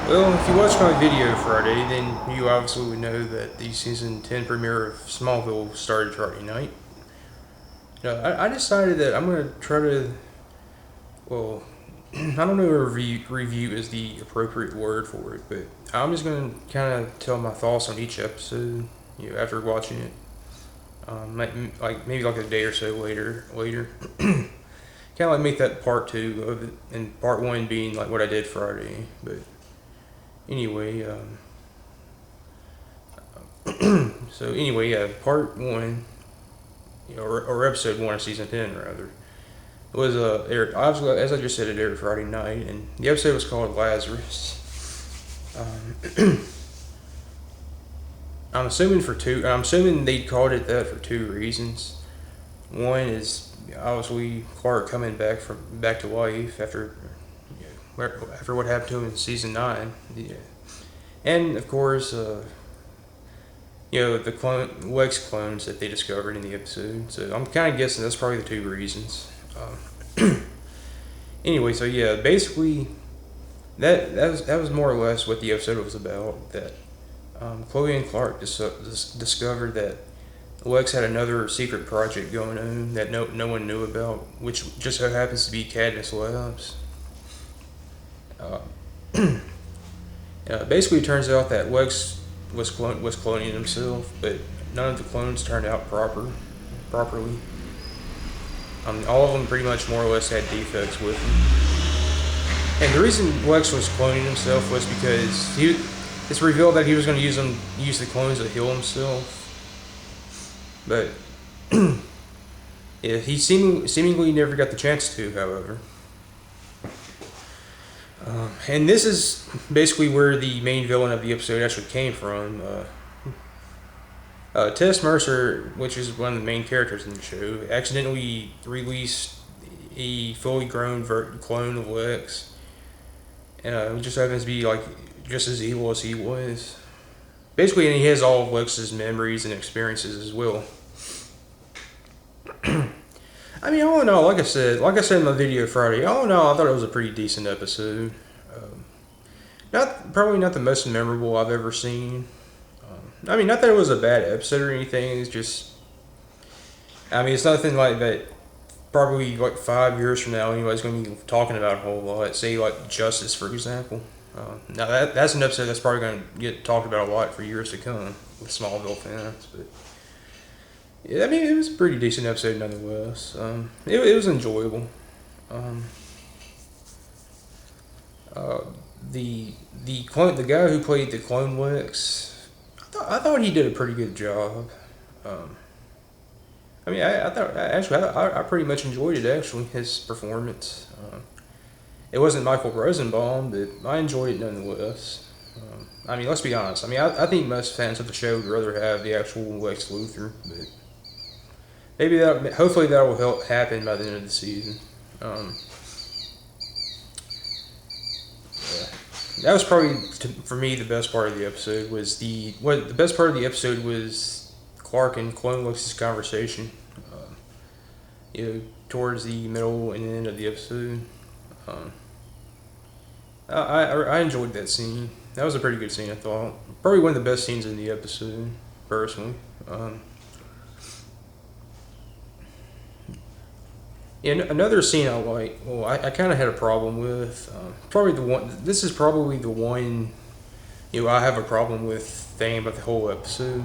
Well, if you watched my video Friday, then you obviously would know that the season 10 premiere of Smallville started Friday night. I decided that I'm going to try to, well, I don't know if review is the appropriate word for it, but I'm just going to kind of tell my thoughts on each episode, after watching it. Maybe like a day or so later. Kind of like make that part two of it, and part one being like what I did Friday, but anyway, so anyway, yeah, part one, or episode one of season 10 rather, was aired. Obviously, as I just said, it aired Friday night, and the episode was called Lazarus. I'm assuming they called it that for two reasons. One is obviously Clark coming back to life after what happened to him in season 9. Yeah. And of course, the Lex clones that they discovered in the episode. So I'm kind of guessing that's probably the two reasons. Anyway, so yeah, basically that was more or less what the episode was about. That Chloe and Clark discovered that Lex had another secret project going on that no one knew about, which just so happens to be Cadmus Labs. Uh, Basically, it turns out that Lex was cloning himself, but none of the clones turned out properly. All of them pretty much more or less had defects with them. And the reason Lex was cloning himself was because it's revealed that he was going to use the clones to heal himself. But yeah, he seemingly never got the chance to, however. And this is basically where the main villain of the episode actually came from. Tess Mercer, which is one of the main characters in the show, accidentally released a fully grown clone of Lex. And it just happens to be like just as evil as he was. Basically, and he has all of Lex's memories and experiences as well. I mean, all in all, like I said in my video Friday, all in all, I thought it was a pretty decent episode. Probably not the most memorable I've ever seen. I mean, not that it was a bad episode or anything. It's just, I mean, it's nothing like that. Probably like 5 years from now, anybody's going to be talking about a whole lot. Say like Justice, for example. Now that's an episode that's probably going to get talked about a lot for years to come with Smallville fans, but. Yeah, I mean, it was a pretty decent episode nonetheless. It was enjoyable. The guy who played the clone Lex, I thought he did a pretty good job. I mean, I pretty much enjoyed it actually, his performance. It wasn't Michael Rosenbaum, but I enjoyed it nonetheless. I mean, let's be honest. I mean, I think most fans of the show would rather have the actual Lex Luthor, but. Hopefully that will help happen by the end of the season. Yeah. That was probably for me the best part of the episode was the best part of the episode was Clark and Clone Lex's conversation. Towards the middle and end of the episode. I enjoyed that scene. That was a pretty good scene, I thought. Probably one of the best scenes in the episode, personally. And another scene I like, well, I kind of had a problem with, this is probably the one, I have a problem with thing about the whole episode,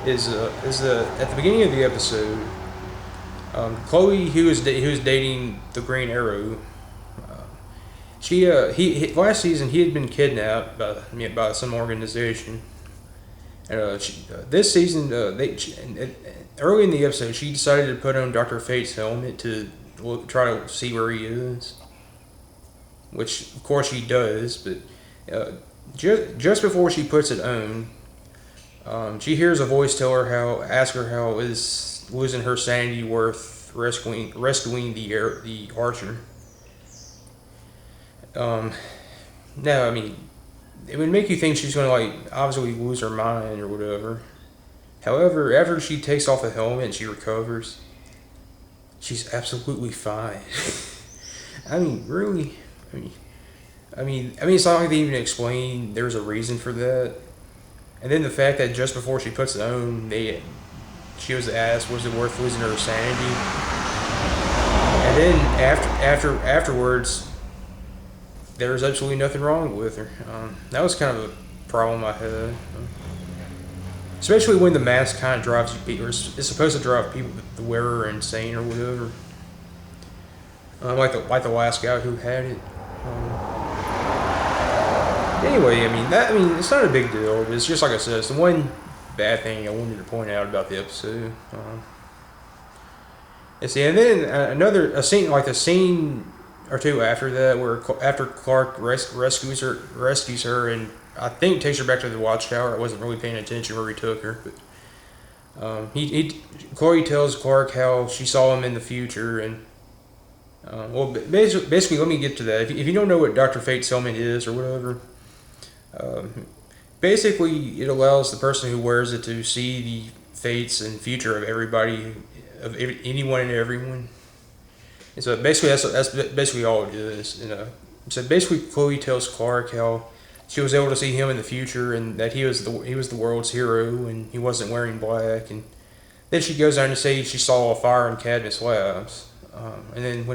is at the beginning of the episode, Chloe, who was dating the Green Arrow, last season he had been kidnapped by some organization. This season, early in the episode, she decided to put on Dr. Fate's helmet to try to see where he is. Which, of course, she does, but just before she puts it on, she hears a voice ask her how is losing her sanity worth rescuing the Archer. Now, I mean, it would make you think she's going to, obviously lose her mind or whatever. However, after she takes off the helmet and she recovers, she's absolutely fine. I mean, really? it's not like they even explain there's a reason for that. And then the fact that just before she puts it on, she was asked, was it worth losing her sanity? And then afterwards, there was absolutely nothing wrong with her. That was kind of a problem I had. Especially when the mask kind of drives you, or it's supposed to drive people, the wearer, insane or whatever. Like the last guy who had it. Anyway, it's not a big deal. It's just like I said, it's the one bad thing I wanted to point out about the episode. And then a scene or two after that, where after Clark rescues her, and I think takes her back to the watchtower. I wasn't really paying attention where he took her, but Chloe tells Clark how she saw him in the future, and basically, let me get to that. If you don't know what Dr. Fate's helmet is or whatever, basically it allows the person who wears it to see the fates and future of everybody, anyone and everyone. And so basically that's basically all it is. So basically Chloe tells Clark how she was able to see him in the future, and that he was the world's hero, and he wasn't wearing black. And then she goes on to say she saw a fire in Cadmus Labs. And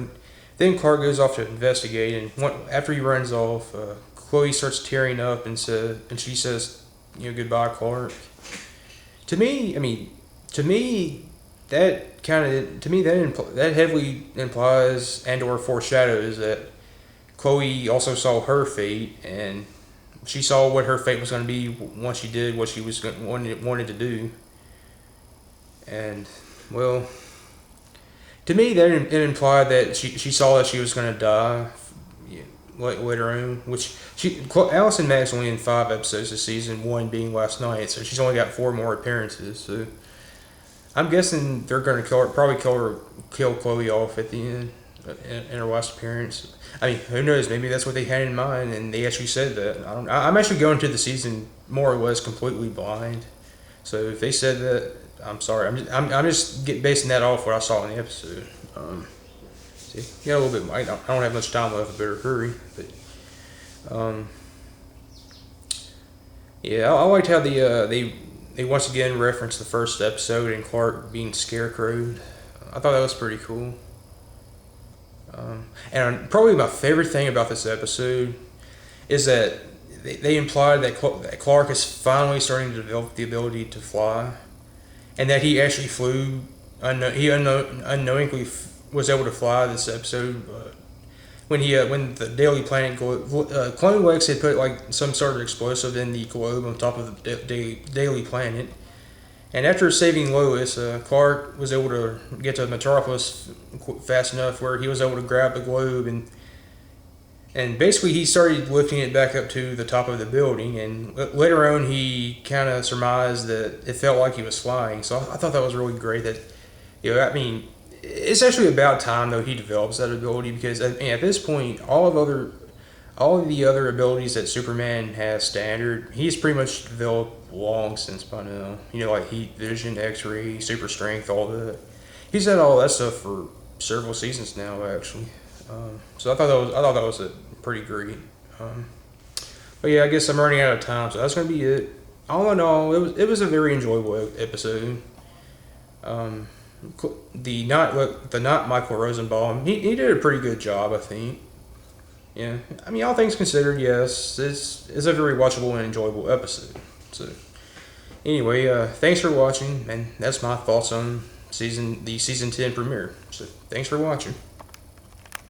then Clark goes off to investigate, and after he runs off, Chloe starts tearing up and she says, goodbye, Clark. To me, that heavily implies and/or foreshadows that Chloe also saw her fate, and she saw what her fate was going to be once she did what she wanted to do. And well, to me, that it implied that she saw that she was going to die later on, which Allison Mack's only in 5 episodes this season, 1 being last night, so she's only got 4 more appearances. So I'm guessing they're going to probably kill Chloe off at the end in her last appearance. Who knows? Maybe that's what they had in mind, and they actually said that. I'm actually going to the season more or less completely blind. So if they said that, I'm sorry. I'm just basing that off what I saw in the episode. A little bit. I don't have much time left. I better hurry. But I liked how they once again referenced the first episode and Clark being scarecrowed. I thought that was pretty cool. And probably my favorite thing about this episode is that they implied that Clark is finally starting to develop the ability to fly, and that he actually flew. He unknowingly was able to fly this episode. When the Daily Planet Clone Lex had put some sort of explosive in the globe on top of the Daily Planet, and after saving Lois, Clark was able to get to Metropolis fast enough where he was able to grab the globe, and basically he started lifting it back up to the top of the building, and later on he kind of surmised that it felt like he was flying. So I thought that was really great. That it's actually about time though he develops that ability, because at this point all of the other abilities that Superman has standard, he's pretty much developed long since by now. Like heat vision, X-ray, super strength, all that. He's had all that stuff for several seasons now, actually. So I thought that was a pretty great. But yeah, I guess I'm running out of time, so that's gonna be it. All in all, it was a very enjoyable episode. The not Michael Rosenbaum, he did a pretty good job, I think. Yeah, all things considered, yes, it's a very watchable and enjoyable episode. So, anyway, thanks for watching, and that's my thoughts on the season 10 premiere. So, thanks for watching.